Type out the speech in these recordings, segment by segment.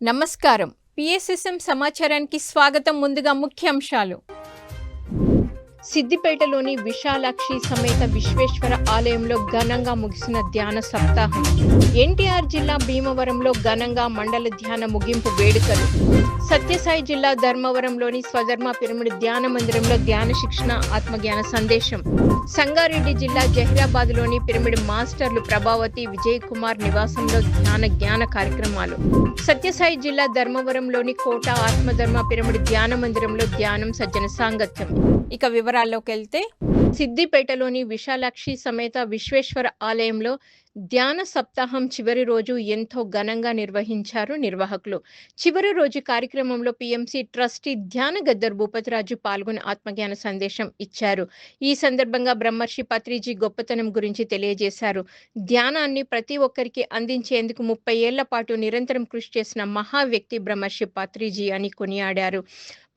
నమస్కారం. పిఎస్ఎస్ఎం సమాచారానికి స్వాగతం. ముందుగా ముఖ్యాంశాలు. సిద్దిపేటలోని విశాలాక్షి సమేత విశ్వేశ్వర ఆలయంలో ఘనంగా ముగిసిన ధ్యాన సప్తాహం. ఎన్టీఆర్ జిల్లా భీమవరంలో ఘనంగా మండల ధ్యాన ముగింపు వేడుకలు. సత్యసాయి జిల్లా ధర్మవరంలోని స్వధర్మ పిరమిడ్ ధ్యాన మందిరంలో ధ్యాన శిక్షణ ఆత్మజ్ఞాన సందేశం. సంగారెడ్డి జిల్లా జహీరాబాద్లోని పిరమిడ్ మాస్టర్లు ప్రభావతి విజయ్ కుమార్ నివాసంలో జ్ఞాన కార్యక్రమాలు. సత్యసాయి జిల్లా ధర్మవరంలోని కోట ఆత్మధర్మ పిరమిడ్ ధ్యాన మందిరంలో ధ్యానం సజ్జన సాంగత్యం. ఇక వివరాల్లోకి వెళ్తే, సిద్దిపేటలోని విశాలాక్షి సమేత విశ్వేశ్వర ఆలయంలో ధ్యాన సప్తాహం చివరి రోజు ఎంతో ఘనంగా నిర్వహించారు నిర్వాహకులు. చివరి రోజు కార్యక్రమంలో పిఎంసి ట్రస్టీ ధ్యాన గద్దర్ భూపతిరాజు పాల్గొని ఆత్మజ్ఞాన సందేశం ఇచ్చారు. ఈ సందర్భంగా బ్రహ్మర్షి పత్రిజీ గొప్పతనం గురించి తెలియజేశారు. ధ్యానాన్ని ప్రతి ఒక్కరికి అందించేందుకు 30 ఏళ్ల పాటు నిరంతరం కృషి చేసిన మహా వ్యక్తి బ్రహ్మర్షి పత్రిజీ అని కొనియాడారు.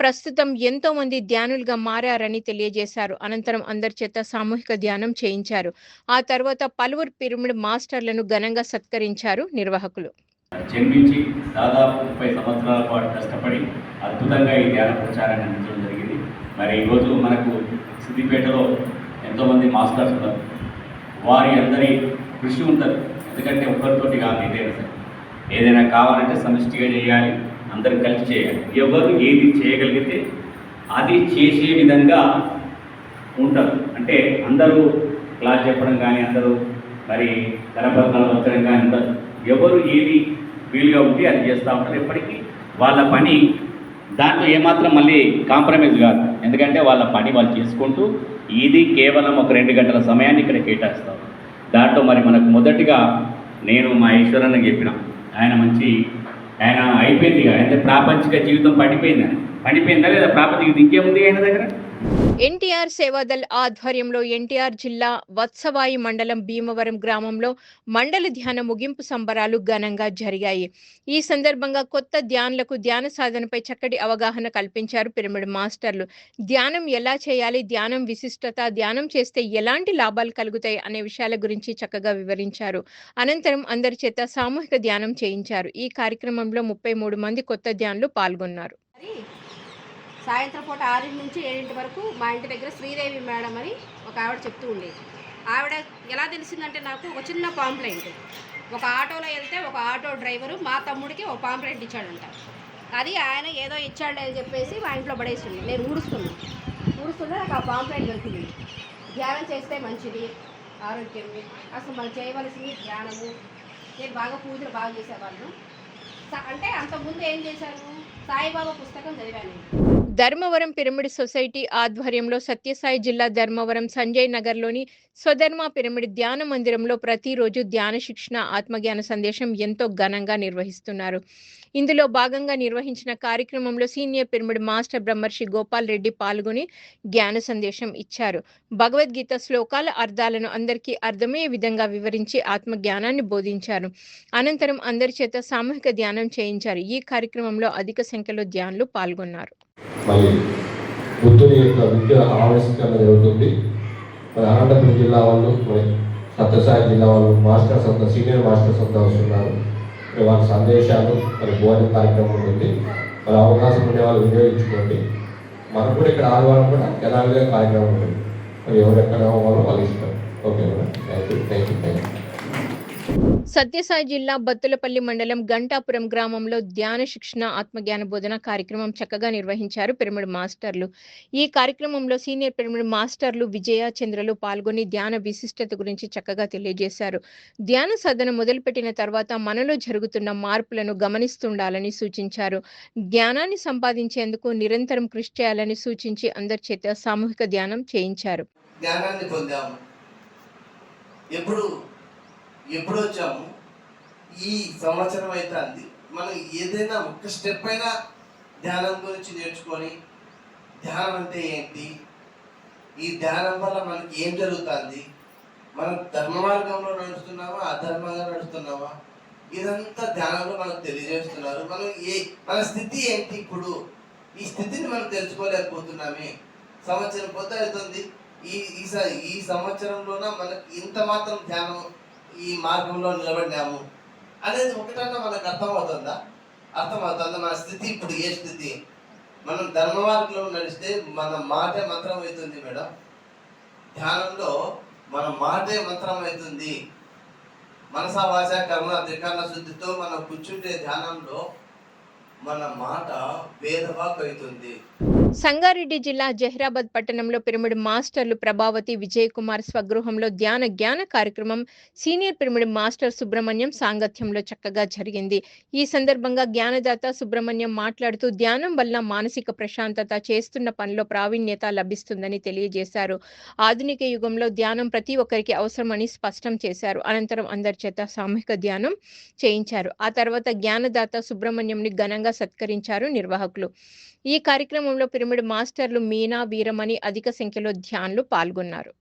ప్రస్తుతం ఎంతో మంది ధ్యానులుగా మారారని తెలియజేశారు. అనంతరం అందరి చేత సామూహిక ధ్యానం చేయించారు. ఆ తర్వాత పలువురు పిరమిడ్ మాస్టర్లను ఘనంగా సత్కరించారు నిర్వాహకులు. జన్మించి దాదాపు 30 సంవత్సరాల పాటు కష్టపడి అద్భుతంగా ఈ ధ్యాన ప్రచారాన్ని అందించడం జరిగింది. మరి ఈరోజు మనకు సిద్దిపేటలో ఎంతోమంది మాస్టర్స్ ఉన్నారు. వారి అందరి కృషి ఉంటుంది. ఎందుకంటే ఒకరితోటి కాదు, ఏదైనా కావాలంటే సమిష్టిగా చేయాలి, అందరూ కలిసి చేయాలి. ఎవరు ఏది చేయగలిగితే అది చేసే విధంగా ఉంటారు. అంటే అందరూ క్లాస్ చెప్పడం కానీ, అందరూ మరి కరపత్రాలు వచ్చడం కానీ ఉండదు. ఎవరు ఏది వీలుగా ఉంటే అది చేస్తూ ఉంటారు. ఎప్పటికీ వాళ్ళ పని దాంట్లో ఏమాత్రం మళ్ళీ కాంప్రమైజ్ కాదు. ఎందుకంటే వాళ్ళ పని వాళ్ళు చేసుకుంటూ ఇది కేవలం ఒక 2 గంటల సమయాన్ని ఇక్కడ కేటాయిస్తారు. దాంట్లో మరి మనకు మొదటిగా నేను మా ఈశ్వరన్నకి చెప్పిన, ఆయన అయిపోయింది. ఆయన ప్రాపంచిక జీవితం పడిపోయిందా లేదా ప్రాపంచిక ఇంకేముంది ఆయన దగ్గర. ఎన్టీఆర్ సేవాదల్ ఆధ్వర్యంలో ఎన్టీఆర్ జిల్లా వత్సవాయి మండలం భీమవరం గ్రామంలో మండల ధ్యాన ముగింపు సంబరాలు ఘనంగా జరిగాయి. ఈ సందర్భంగా కొత్త ధ్యానులకు ధ్యాన సాధనపై చక్కటి అవగాహన కల్పించారు పిరమిడ్ మాస్టర్లు. ధ్యానం ఎలా చేయాలి, ధ్యానం విశిష్టత, ధ్యానం చేస్తే ఎలాంటి లాభాలు కలుగుతాయి అనే విషయాల గురించి చక్కగా వివరించారు. అనంతరం అందరి చేత సామూహిక ధ్యానం చేయించారు. ఈ కార్యక్రమంలో 33 మంది కొత్త ధ్యానులు పాల్గొన్నారు. సాయంత్రం పూట 6 నుంచి 7 వరకు మా ఇంటి దగ్గర శ్రీదేవి మేడం అని ఒక ఆవిడ చెప్తూ ఉండేది. ఆవిడ ఎలా తెలిసిందంటే, నాకు ఒక చిన్న పాంప్లెంట్, ఒక ఆటోలో వెళ్తే ఒక ఆటో డ్రైవరు మా తమ్ముడికి ఒక పాంప్లెంట్ ఇచ్చాడంట. అది ఆయన ఏదో ఇచ్చాడు అని చెప్పేసి మా ఇంట్లో పడేసింది. నేను ఊడుస్తున్నా నాకు ఆ పాంప్లెంట్ దొరికింది. ధ్యానం చేస్తే మంచిది, ఆరోగ్యం, అసలు మనం చేయవలసింది ధ్యానము. నేను బాగా పూజలు బాగా చేసేవాళ్ళు. అంటే అంతకుముందు ఏం చేశాను, సాయిబాబా పుస్తకం చదివాను. ధర్మవరం పిరమిడ్ సొసైటీ ఆధ్వర్యంలో సత్యసాయి జిల్లా ధర్మవరం సంజయ్ నగర్లోని స్వధర్మ పిరమిడ్ ధ్యాన మందిరంలో ప్రతిరోజు ధ్యాన శిక్షణ ఆత్మజ్ఞాన సందేశం ఎంతో ఘనంగా నిర్వహిస్తున్నారు. ఇందులో భాగంగా నిర్వహించిన కార్యక్రమంలో సీనియర్ పిరమిడ్ మాస్టర్ బ్రహ్మర్షి గోపాల్ రెడ్డి పాల్గొని జ్ఞాన సందేశం ఇచ్చారు. భగవద్గీత శ్లోకాల అర్థాలను అందరికీ అర్థమయ్యే విధంగా వివరించి ఆత్మజ్ఞానాన్ని బోధించారు. అనంతరం అందరి చేత సామూహిక ధ్యానం చేయించారు. ఈ కార్యక్రమంలో అధిక సంఖ్యలో ధ్యానులు పాల్గొన్నారు. మరి బుద్ధుని యొక్క విద్య ఆవిష్కరణ జరుగుతుంది. మరి అనంతపురం జిల్లా వాళ్ళు, మరి సత్యసాయి జిల్లా వాళ్ళు మాస్టర్స్ అంతా, సీనియర్ మాస్టర్స్ అంతా వస్తున్నారు. మరి వాళ్ళ సందేశాలు, మరి బోధన కార్యక్రమం ఉంటుంది. మరి అవకాశం ఉండే వాళ్ళు వినియోగించుకోండి. మనకు కూడా ఇక్కడ ఆదివారం కూడా యథావిధిగా కార్యక్రమం ఉంటుంది. మరి ఎవరు ఎక్కడ అవ్వాలో వాళ్ళు ఇష్టం. Okay madam, thank you. Sathya Sai జిల్లా బత్తులపల్లి మండలం గంటాపురం గ్రామంలో ధ్యాన శిక్షణ ఆత్మజ్ఞాన బోధన కార్యక్రమం చక్కగా నిర్వహించారు పిరమిడ్ మాస్టర్లు. ఈ కార్యక్రమంలో సీనియర్ పిరమిడ్ మాస్టర్లు విజయ, చంద్రలు పాల్గొని ధ్యాన విశిష్టత గురించి చక్కగా తెలియజేశారు. ధ్యాన సాధన మొదలుపెట్టిన తర్వాత మనలో జరుగుతున్న మార్పులను గమనిస్తుండాలని సూచించారు. జ్ఞానాన్ని సంపాదించేందుకు నిరంతరం కృషి చేయాలని సూచించి అందరి చేత సామూహిక ధ్యానం చేయించారు. జ్ఞానాన్ని పొందాము. ఎప్పుడు వచ్చాము, ఈ సంవత్సరం అవుతుంది. మనం ఏదైనా ఒక స్టెప్ అయినా ధ్యానం గురించి నేర్చుకొని, ధ్యానం అంటే ఏంటి, ఈ ధ్యానం వల్ల మనకి ఏం జరుగుతుంది, మనం ధర్మ మార్గంలో నడుస్తున్నామా అధర్మంగా నడుస్తున్నామా, ఇదంతా ధ్యానంలో మనకు తెలియజేస్తున్నారు. మన స్థితి ఏంటి, ఇప్పుడు ఈ స్థితిని మనం తెలుసుకోలేకపోతున్నామే. సంవత్సరం పొద్దు అవుతుంది. ఈ సంవత్సరంలోన మనకి ఇంత మాత్రం ధ్యానం ఈ మార్గంలో నిలబడినాము అనేది ఒకటన్నా మనకు అర్థమవుతుందా? అర్థమవుతుంది మన స్థితి ఇప్పుడు ఏ స్థితి. మనం ధర్మ మార్గంలో నడిస్తే మన మాటే మంత్రం అవుతుంది మేడం. ధ్యానంలో మన మాటే మంత్రం అవుతుంది. మనసా వాచ కర్మ త్రికరణ శుద్ధితో మనం కూర్చుంటే ధ్యానంలో మన మాట వేదవాక్ అవుతుంది. సంగారెడ్డి జిల్లా జహీరాబాద్ పట్టణంలో పిరమిడ్ మాస్టర్లు ప్రభావతి విజయ్ కుమార్ స్వగృహంలో జ్ఞాన కార్యక్రమం సీనియర్ పిరమిడ్ మాస్టర్ సుబ్రహ్మణ్యం సాంగత్యంలో చక్కగా జరిగింది. ఈ సందర్భంగా జ్ఞానదాత సుబ్రహ్మణ్యం మాట్లాడుతూ ధ్యానం వల్ల మానసిక ప్రశాంతత, చేస్తున్న పనిలో ప్రావీణ్యత లభిస్తుందని తెలియజేశారు. ఆధునిక యుగంలో ధ్యానం ప్రతి ఒక్కరికి అవసరమని స్పష్టం చేశారు. అనంతరం అందరి చేత సామూహిక ధ్యానం చేయించారు. ఆ తర్వాత జ్ఞానదాత సుబ్రహ్మణ్యంని ఘనంగా సత్కరించారు నిర్వాహకులు. ఈ కార్యక్రమంలో పిరమిడ్ మాస్టర్లు మీనా, వీరమణి అధిక సంఖ్యలో ధ్యానులు పాల్గొన్నారు.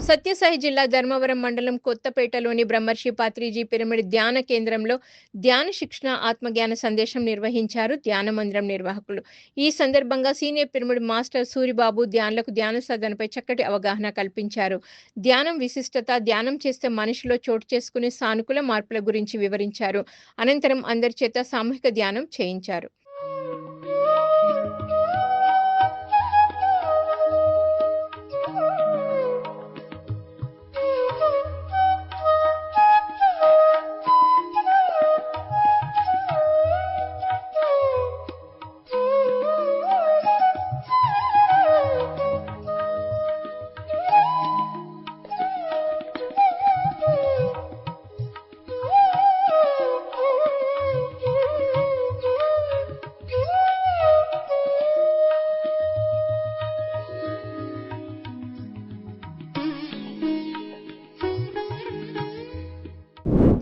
సత్యసాయి జిల్లా ధర్మవరం మండలం కొత్తపేటలోని బ్రహ్మర్షి పాత్రిజీ పిరమిడ్ ధ్యాన కేంద్రంలో ధ్యాన శిక్షణ ఆత్మజ్ఞాన సందేశం నిర్వహించారు ధ్యాన మందిరం నిర్వాహకులు. ఈ సందర్భంగా సీనియర్ పిరమిడ్ మాస్టర్ సూరిబాబు ధ్యానులకు ధ్యాన సాధనపై చక్కటి అవగాహన కల్పించారు. ధ్యానం విశిష్టత, ధ్యానం చేస్తే మనిషిలో చోటు చేసుకునే సానుకూల మార్పుల గురించి వివరించారు. అనంతరం అందరి చేత సామూహిక ధ్యానం చేయించారు.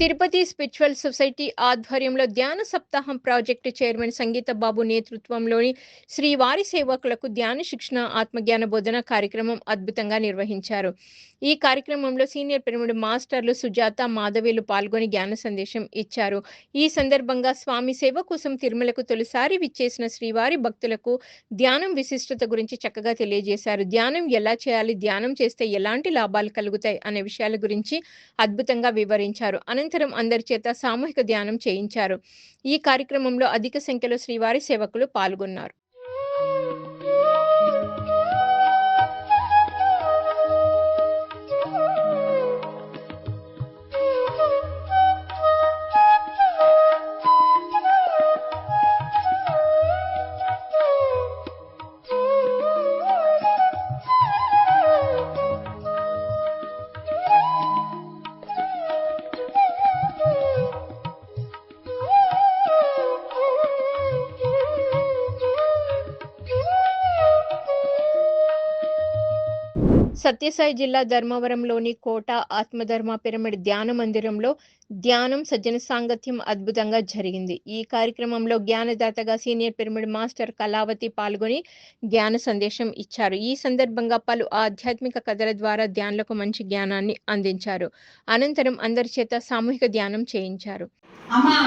తిరుపతి స్పిరిచువల్ సొసైటీ ఆధ్వర్యంలో ధ్యాన సప్తాహం ప్రాజెక్టు చైర్మన్ సంగీత బాబు నేతృత్వంలోని శ్రీవారి సేవకులకు ధ్యాన శిక్షణ ఆత్మజ్ఞాన బోధన కార్యక్రమం అద్భుతంగా నిర్వహించారు. ఈ కార్యక్రమంలో సీనియర్ పిరమిడ్ మాస్టర్లు సుజాత, మాధవేలు పాల్గొని జ్ఞాన సందేశం ఇచ్చారు. ఈ సందర్భంగా స్వామి సేవ కోసం తిరుమలకు తొలిసారి విచ్చేసిన శ్రీవారి భక్తులకు ధ్యానం విశిష్టత గురించి చక్కగా తెలియజేశారు. ధ్యానం ఎలా చేయాలి, ధ్యానం చేస్తే ఎలాంటి లాభాలు కలుగుతాయి అనే విషయాల గురించి అద్భుతంగా వివరించారు. అనంతరం అందరి చేత సామూహిక ధ్యానం చేయించారు. ఈ కార్యక్రమంలో అధిక సంఖ్యలో శ్రీవారి సేవకులు పాల్గొన్నారు. సత్యసాయి జిల్లా ధర్మవరంలోని కోట ఆత్మధర్మ పిరమిడ్ ధ్యాన మందిరంలో ధ్యానం, సజ్జన సాంగత్యం అద్భుతంగా జరిగింది. ఈ కార్యక్రమంలో జ్ఞానదాతగా సీనియర్ పిరమిడ్ మాస్టర్ కళావతి పాల్గొని జ్ఞాన సందేశం ఇచ్చారు. ఈ సందర్భంగా పలు ఆధ్యాత్మిక కథల ద్వారా ధ్యానులకు మంచి జ్ఞానాన్ని అందించారు. అనంతరం అందరి చేత సామూహిక ధ్యానం చేయించారు. అమ్మా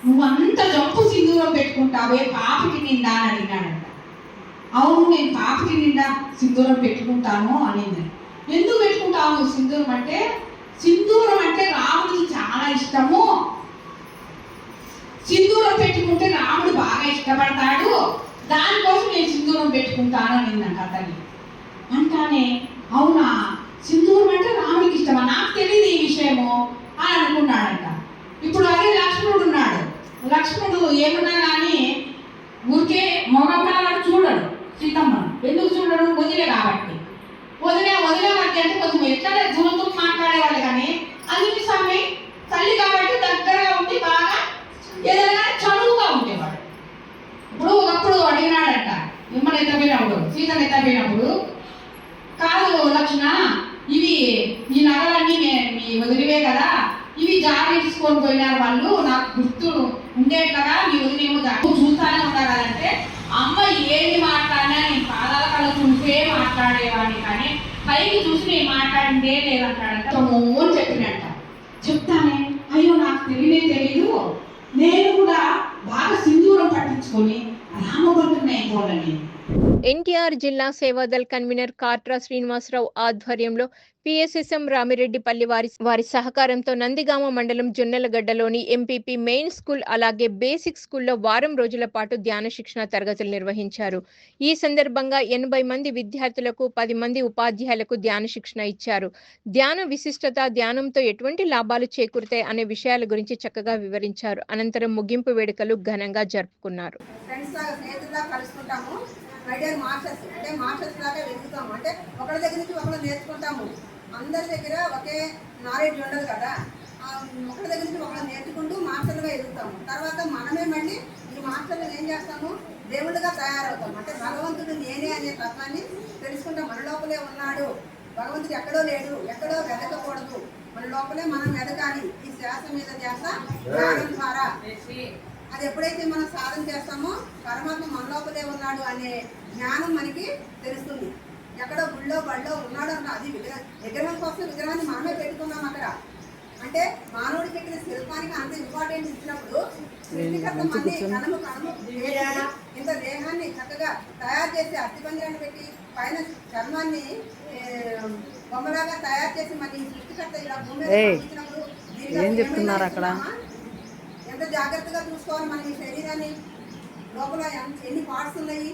నువ్వంత జంపు సింధూరం పెట్టుకుంటావే పాపికి నిండా అని అడిగినాడంట. అవును, నేను పాపికి నిండా సింధూరం పెట్టుకుంటాను అనింది. ఎందుకు పెట్టుకుంటావు సింధూరం అంటే, సింధూరం అంటే రాముడికి చాలా ఇష్టము, సింధూరం పెట్టుకుంటే రాముడు బాగా ఇష్టపడతాడు, దానికోసం నేను సింధూరం పెట్టుకుంటాను అనిందంట తల్లి. అంటానే అవునా, సింధూరం అంటే రాముడికి ఇష్టమా, నాకు తెలియదు ఈ విషయము అని అనుకున్నాడంట. ఇప్పుడు అదే లక్ష్మణుడు ఉన్నాడు. లక్ష్మణుడు ఏమన్నా కానీ ఊరికే మొగమ్మాడు చూడడు సీతమ్మను. ఎందుకు చూడడు? వదిలే కాబట్టి. వదిలే మధ్య అంటే కొంచెం ఎట్లా జూలతో మాట్లాడేవాళ్ళు, కానీ అన్ని సమయం తల్లి కాబట్టి దగ్గరగా ఉండి బాగా ఏదైనా చనువుగా ఉండేవాడు. ఇప్పుడు ఒకప్పుడు అడిగినాడంట, మిమ్మల్ని ఎత్తపోయినప్పుడు, సీతను ఎత్తపోయినప్పుడు ఈ నగలన్నీ మీ వదిలివే కదా, ఇవి జారి తీసుకొని పోయినారు వాళ్ళు, నాకు గుర్తు ఉండేట్లుగా మీ వదిలేమో చూస్తానే ఉండాలంటే అమ్మ ఏది మాట్లాడినా నేను పాదాల కళ్ళ చూసే మాట్లాడేవాడిని, కానీ పైకి చూసి నేను మాట్లాడిందే లేదంటాడంట. అని చెప్పినట్ట. చెప్తానే అయ్యో నాకు తెలీదు, నేను కూడా బాగా సింధూరం పట్టించుకొని రామభద్రుని అయిపోవాలని. ఎన్టీఆర్ జిల్లా సేవాదల్ కన్వీనర్ కాట్రా శ్రీనివాసరావు ఆధ్వర్యంలో పిఎస్ఎస్ఎం రామిరెడ్డిపల్లి వారి సహకారంతో నందిగామ మండలం జొన్నలగడ్డలోని ఎంపీపీ మెయిన్ స్కూల్ అలాగే బేసిక్ స్కూల్లో వారం రోజుల పాటు ధ్యాన శిక్షణ తరగతులు నిర్వహించారు. ఈ సందర్భంగా 80 మంది విద్యార్థులకు 10 మంది ఉపాధ్యాయులకు ధ్యాన శిక్షణ ఇచ్చారు. ధ్యాన విశిష్టత, ధ్యానంతో ఎటువంటి లాభాలు చేకూరుతాయి అనే విషయాల గురించి చక్కగా వివరించారు. అనంతరం ముగింపు వేడుకలు ఘనంగా జరుపుకున్నారు. మాస్టర్స్ అంటే మాస్టర్స్ లాగా వెతుకుతాము, అంటే ఒకరి దగ్గర నుంచి ఒకరు నేర్చుకుంటాము. అందరి దగ్గర ఒకే నాలెడ్జ్ ఉండదు కదా, ఒకరి దగ్గర నుంచి ఒకరు నేర్చుకుంటూ మాస్టర్లుగా ఎదుగుతాము. తర్వాత మనమే మళ్ళీ ఈ మాస్టర్లు ఏం చేస్తాము, దేవుళ్ళుగా తయారవుతాము. అంటే భగవంతుడు నేనే అనే తత్వాన్ని తెలుసుకుంటాం. మన లోపలే ఉన్నాడు భగవంతుడు, ఎక్కడో లేడు, ఎక్కడో వెతకకూడదు, మన లోపలే మనం వెతకాలి. ఈ శ్వాస మీద ధ్యాస ధ్యానం ద్వారా అది ఎప్పుడైతే మనం సాధన చేస్తామో పరమాత్మ మన లోపలే ఉన్నాడు అనే జ్ఞానం మనకి తెలుస్తుంది. ఎక్కడో గుళ్ళో బళ్ళో ఉన్నాడు అన్న అది విగ్రహం కోసం విగ్రహాన్ని మనమే పెట్టుకున్నాం అక్కడ. అంటే మానవుడికి పెట్టిన శిల్పానికి అంత ఇంపార్టెంట్ ఇచ్చినప్పుడు సృష్టికర్త మళ్ళీ కణము ఇంత దేహాన్ని చక్కగా తయారు చేసి అస్థిపంజరాన్ని పెట్టి పైన చర్మాన్ని బొమ్మలాగా తయారు చేసి మళ్ళీ సృష్టికర్త ఇలా భూమి ఇచ్చినప్పుడు ఏం చెప్తున్నారు అక్కడ, ఎంత జాగ్రత్తగా చూసుకోవాలి మన ఈ శరీరాన్ని. లోపల ఎన్ని పార్ట్స్ ఉన్నాయి.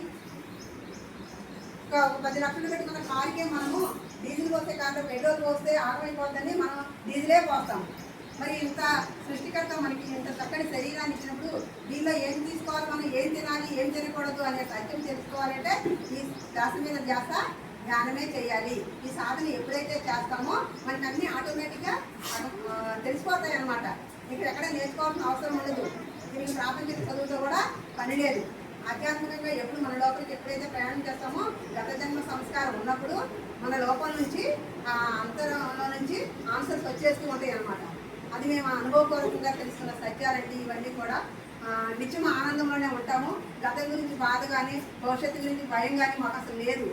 ఒక 10 లక్షలు పెట్టి మన కారుకే మనము డీజిల్ పోస్తే కారులో పెట్రోల్ పోస్తే ఆగమైపోతుందని మనం డీజిలే పోస్తాం. మరి ఇంత సృష్టికర్త మనకి ఇంత చక్కని శరీరాన్ని ఇచ్చినప్పుడు దీనిలో ఏం తీసుకోవాలి, మనం ఏం తినాలి, ఏం తినకూడదు అనే సత్యం తెలుసుకోవాలంటే ఈ శ్వాస మీద ధ్యాస ధ్యానమే చేయాలి. ఈ సాధన ఎప్పుడైతే చేస్తామో మనకి అన్నీ ఆటోమేటిక్గా తెలిసిపోతాయి అన్నమాట. ఇక్కడ ఎక్కడ నేర్చుకోవాల్సిన అవసరం ఉండదు. దీనికి ప్రాపంచిక చదువుతో కూడా పని లేదు. ఆధ్యాత్మికంగా ఎప్పుడు మన లోపలికి ఎప్పుడైతే ప్రయాణం చేస్తామో గత జన్మ సంస్కారం ఉన్నప్పుడు మన లోపల నుంచి ఆ అంతరంలో నుంచి ఆన్సర్స్ వచ్చేస్తూ ఉంటాయి అన్నమాట. అది మేము అనుభవపూర్వకంగా తెలుసుకున్న సత్యాలండి. ఇవన్నీ కూడా నిత్యం ఆనందంలోనే ఉంటాము. గతం గురించి బాధ కానీ భవిష్యత్తు గురించి భయం కానీ మాకు అసలు లేదు.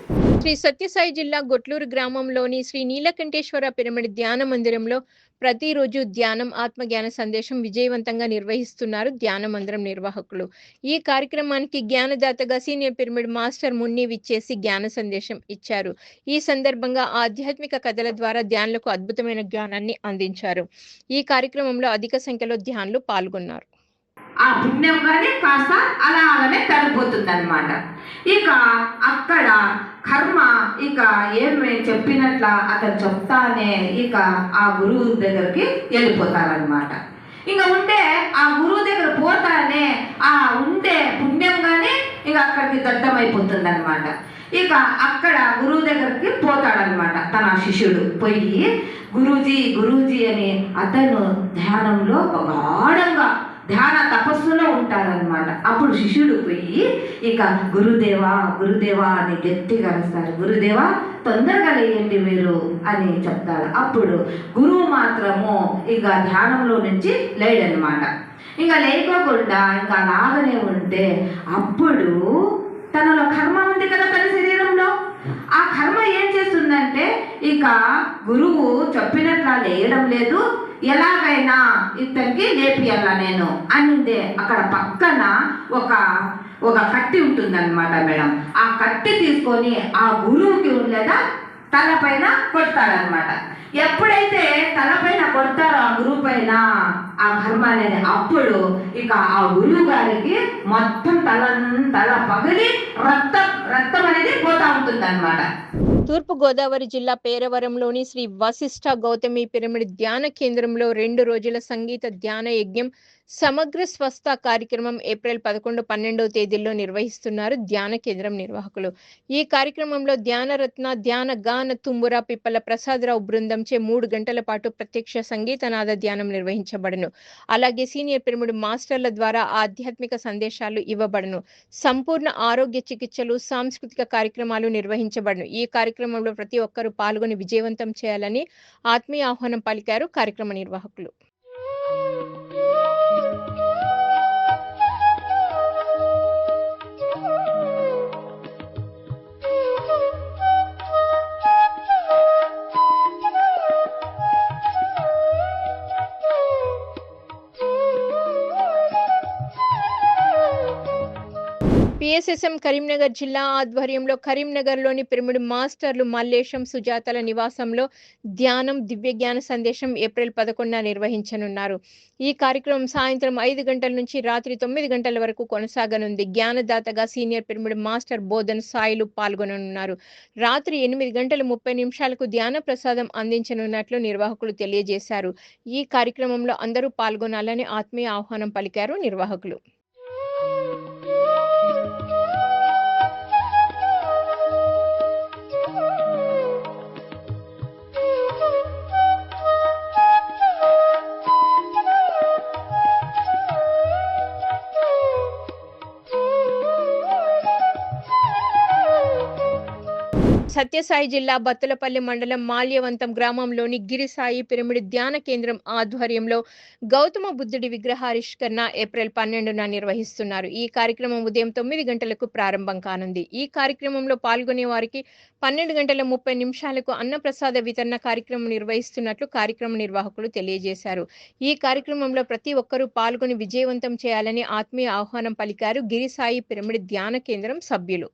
శ్రీ సత్యసాయి జిల్లా గొట్లూరు గ్రామంలోని శ్రీ నీలకంఠేశ్వర పిరమిడ్ ధ్యాన మందిరంలో ప్రతిరోజు ధ్యానం, ఆత్మజ్ఞాన సందేశం విజయవంతంగా నిర్వహిస్తున్నారు ధ్యాన మందిరం నిర్వాహకులు. ఈ కార్యక్రమానికి జ్ఞానదాతగా సీనియర్ పిరమిడ్ మాస్టర్ మున్ని విచ్చేసి జ్ఞాన సందేశం ఇచ్చారు. ఈ సందర్భంగా ఆధ్యాత్మిక కథల ద్వారా ధ్యానులకు అద్భుతమైన జ్ఞానాన్ని అందించారు. ఈ కార్యక్రమంలో అధిక సంఖ్యలో ధ్యానులు పాల్గొన్నారు. ఆ పుణ్యం కానీ కాస్త అలాగనే తగ్గిపోతుంది అనమాట. ఇక అక్కడ కర్మ ఇక ఏమి చెప్పినట్ల అతను చెప్తానే ఇక ఆ గురువు దగ్గరికి వెళ్ళిపోతారనమాట. ఇంకా ఉంటే ఆ గురువు దగ్గర పోతానే ఆ ఉండే పుణ్యం కానీ ఇక అక్కడికి దట్టమైపోతుంది అనమాట. ఇక అక్కడ గురువు దగ్గరికి పోతాడనమాట తన శిష్యుడు. పోయి గురూజీ అని అతను ధ్యానంలో గాఢంగా ధ్యాన తపస్సులో ఉంటారనమాట. అప్పుడు శిష్యుడు పోయి ఇక గురుదేవా అని గట్టిగా అరుస్తారు. గురుదేవా తొందరగా లేయండి మీరు అని చెప్తారు. అప్పుడు గురువు మాత్రము ఇక ధ్యానంలో నుంచి లేడనమాట. ఇంకా లేకోకుండా ఇంకా అలాగనే ఉంటే అప్పుడు తనలో కర్మ ఉంది కదా తన శరీరంలో. ఆ కర్మ ఏం చేస్తుందంటే ఇక గురువు చెప్పినట్లా లేయడం లేదు, ఎలాగైనా ఇతనికి లేపియాల నేను అనిందే. అక్కడ పక్కన ఒక కట్టి ఉంటుందన్నమాట మేడం. ఆ కట్టి తీసుకొని ఆ గురువుకి లేదా తలపైన కొడతాడనమాట. ఎప్పుడైతే తలపైన కొడతారో ఆ గురువు పైన ఆ కర్మ అనేది, అప్పుడు ఇక ఆ గురువు గారికి మొత్తం తల పగిలి రక్తం అనేది పోతా ఉంటుంది అనమాట. తూర్పు గోదావరి జిల్లా పేరవరంలోని శ్రీ వశిష్ఠ గౌతమి పిరమిడ్ ధ్యాన కేంద్రంలో 2 రోజుల సంగీత ధ్యాన యజ్ఞం సమగ్ర స్వస్థ కార్యక్రమం ఏప్రిల్ 11, 12 తేదీల్లో నిర్వహిస్తున్నారు ధ్యాన కేంద్రం నిర్వాహకులు. ఈ కార్యక్రమంలో ధ్యానరత్న, ధ్యాన గాన తుంబుర పిప్పల ప్రసాదరావు బృందంచే 3 గంటల పాటు ప్రత్యక్ష సంగీతనాద ధ్యానం నిర్వహించబడును. అలాగే సీనియర్ పిరమిడ్ మాస్టర్ల ద్వారా ఆధ్యాత్మిక సందేశాలు ఇవ్వబడును. సంపూర్ణ ఆరోగ్య చికిత్సలు, సాంస్కృతిక కార్యక్రమాలు నిర్వహించబడును. ఈ కార్యక్రమం కార్యక్రమంలో ప్రతి ఒక్కరూ పాల్గొని విజయవంతం చేయాలని ఆత్మీయ ఆహ్వానం పలికారు కార్యక్రమ నిర్వాహకులు. పిఎస్ఎస్ఎం కరీంనగర్ జిల్లా ఆధ్వర్యంలో కరీంనగర్లోని పిరమిడ్ మాస్టర్లు మల్లేశం, సుజాతల నివాసంలో ధ్యానం, దివ్యజ్ఞాన సందేశం ఏప్రిల్ 11న నిర్వహించనున్నారు. ఈ కార్యక్రమం సాయంత్రం 5 గంటల నుంచి రాత్రి 9 గంటల వరకు కొనసాగనుంది. జ్ఞానదాతగా సీనియర్ పిరమిడ్ మాస్టర్ బోధన సాయిలు పాల్గొననున్నారు. రాత్రి 8:30 ధ్యాన ప్రసాదం అందించనున్నట్లు నిర్వాహకులు తెలియజేశారు. ఈ కార్యక్రమంలో అందరూ పాల్గొనాలని ఆత్మీయ ఆహ్వానం పలికారు నిర్వాహకులు. సత్యసాయి జిల్లా బత్తులపల్లి మండలం మాల్యవంతం గ్రామంలోని గిరిసాయి పిరమిడ్ ధ్యాన కేంద్రం ఆధ్వర్యంలో గౌతమ బుద్ధుడి విగ్రహావిష్కరణ ఏప్రిల్ 12న నిర్వహిస్తున్నారు. ఈ కార్యక్రమం ఉదయం 9 గంటలకు ప్రారంభం కానుంది. ఈ కార్యక్రమంలో పాల్గొనే వారికి 12:30 అన్నప్రసాద వితరణ కార్యక్రమం నిర్వహిస్తున్నట్లు కార్యక్రమ నిర్వాహకులు తెలియజేశారు. ఈ కార్యక్రమంలో ప్రతి ఒక్కరూ పాల్గొని విజయవంతం చేయాలని ఆత్మీయ ఆహ్వానం పలికారు గిరిసాయి పిరమిడ్ ధ్యాన కేంద్రం సభ్యులు.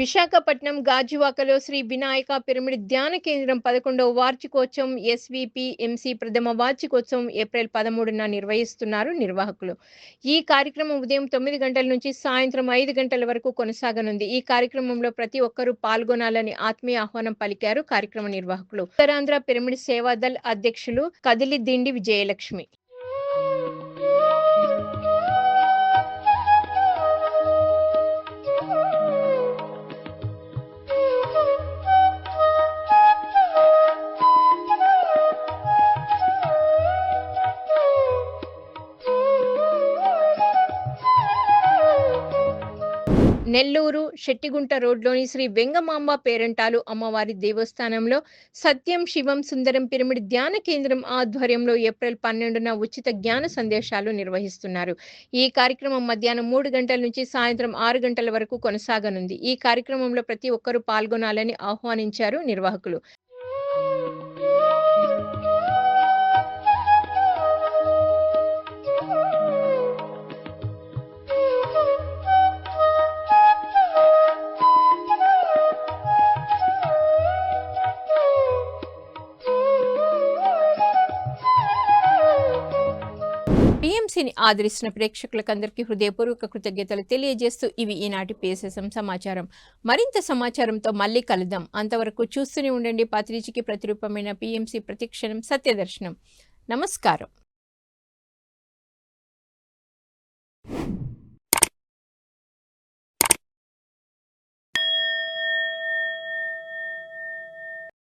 విశాఖపట్నం గాజువాకలో శ్రీ వినాయక పిరమిడ్ ధ్యాన కేంద్రం 11వ వార్షికోత్సవం SVPMC ప్రథమ వార్షికోత్సవం ఏప్రిల్ 13న నిర్వహిస్తున్నారు నిర్వాహకులు. ఈ కార్యక్రమం ఉదయం 9 గంటల నుంచి సాయంత్రం 5 గంటల వరకు కొనసాగనుంది. ఈ కార్యక్రమంలో ప్రతి ఒక్కరూ పాల్గొనాలని ఆత్మీయ ఆహ్వానం పలికారు కార్యక్రమ నిర్వాహకులు. ఉత్తరాంధ్ర పిరమిడ్ సేవాదల్ అధ్యక్షులు కదిలిదిండి విజయలక్ష్మి. నెల్లూరు శెట్టిగుంట రోడ్లోని శ్రీ వెంగమాంబ పేరంటాలు అమ్మవారి దేవస్థానంలో సత్యం శివం సుందరం పిరమిడ్ ధ్యాన కేంద్రం ఆధ్వర్యంలో ఏప్రిల్ 12న ఉచిత జ్ఞాన సందేశాలు నిర్వహిస్తున్నారు. ఈ కార్యక్రమం మధ్యాహ్నం 3 గంటల నుంచి సాయంత్రం 6 గంటల వరకు కొనసాగనుంది. ఈ కార్యక్రమంలో ప్రతి ఒక్కరూ పాల్గొనాలని ఆహ్వానించారు నిర్వాహకులు. PMCని ఆదరిస్తున్న ప్రేక్షకులకందరికీ హృదయపూర్వక కృతజ్ఞతలు తెలియజేస్తూ ఇవి ఈనాటి PSSM సమాచారం. మరింత సమాచారంతో మళ్ళీ కలుద్దాం. అంతవరకు చూస్తూనే ఉండండి. పాత్రిచికి ప్రతిరూపమైన PMC ప్రతిక్షణం సత్యదర్శనం. నమస్కారం.